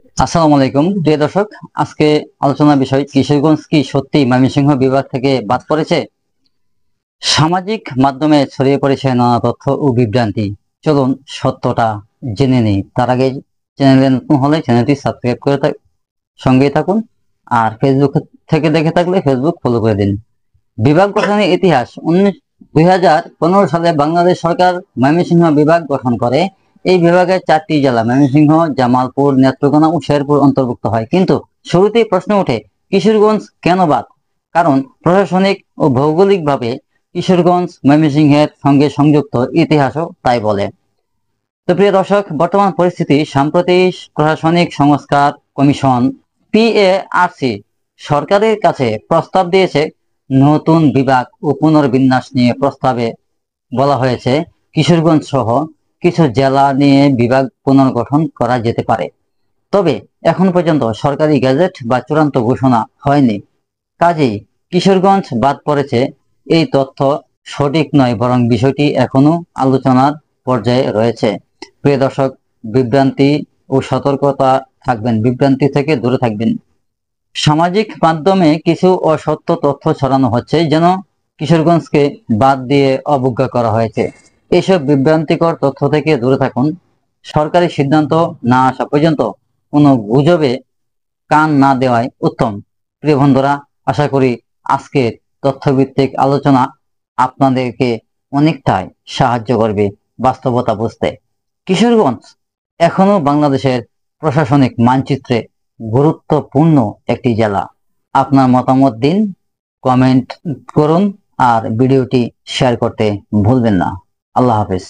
আসসালামু আলাইকুম প্রিয় দর্শক। আজকে আলোচনার বিষয়, কিশোরগঞ্জ কি সত্যি ময়মনসিংহ বিভাগ থেকে বাদ পড়েছে? সামাজিক মাধ্যমে ছড়িয়ে পড়েছে নানা তথ্য ও বিভ্রান্তি। চলুন সত্যটা জেনে নেই। তার আগে চ্যানেলে নতুন হলে চ্যানেলটি সাবস্ক্রাইব করে সঙ্গেই থাকুন। আর ফেসবুক থেকে দেখে থাকলে ফেসবুক ফলো করে দিন। বিভাগ গঠনের ইতিহাস: 2015 সালে বাংলাদেশ সরকার ময়মনসিংহ বিভাগ গঠন করে। এই বিভাগের 4টি জেলা ময়মনসিংহ, জামালপুর, নেত্রকোনা ও শেরপুর অন্তর্ভুক্ত হয়। কিন্তু শুরুতেই প্রশ্ন ওঠে, কিশোরগঞ্জ কেন বাদ? কারণ প্রশাসনিক ও ভৌগোলিকভাবে কিশোরগঞ্জ ময়মনসিংহের সঙ্গে সংযুক্ত, ইতিহাসও তাই বলে। তো প্রিয় দর্শক, বর্তমান পরিস্থিতি: সম্প্রতি প্রশাসনিক সংস্কার কমিশন PARC সরকারের কাছে প্রস্তাব দিয়েছে। নতুন বিভাগ ও পুনর্বিন্যাস নিয়ে প্রস্তাবে বলা হয়েছে, কিশোরগঞ্জ সহ কিছু জেলা নিয়ে বিভাগ পুনর্গঠন করা যেতে পারে। তবে এখন পর্যন্ত সরকারি গেজেট বা চূড়ান্ত ঘোষণা হয়নি। কাজেই কিশোরগঞ্জ বাদ পড়েছে এই তথ্য সঠিক নয়, বরং বিষয়টি এখনো আলোচনার পর্যায়ে রয়েছে। প্রিয় দর্শক, বিভ্রান্তি ও সতর্কতা থাকবেন, বিভ্রান্তি থেকে দূরে থাকবেন। সামাজিক মাধ্যমে কিছু অসত্য তথ্য ছড়ানো হচ্ছে, যেন কিশোরগঞ্জকে বাদ দিয়ে অবজ্ঞা করা হয়েছে। এসব বিভ্রান্তিকর তথ্য থেকে দূরে থাকুন। সরকারি সিদ্ধান্ত না আসা পর্যন্ত কোনো গুজবে কান না দেওয়াই উত্তম। প্রিয় বন্ধুরা, আশা করি আজকের তথ্যভিত্তিক আলোচনা আপনাদেরকে অনেকটাই সাহায্য করবে বাস্তবতা বুঝতে। কিশোরগঞ্জ এখনো বাংলাদেশের প্রশাসনিক মানচিত্রে গুরুত্বপূর্ণ একটি জেলা। আপনার মতামত দিন, কমেন্ট করুন আর ভিডিওটি শেয়ার করতে ভুলবেন না। আল্লাহ হাফেজ।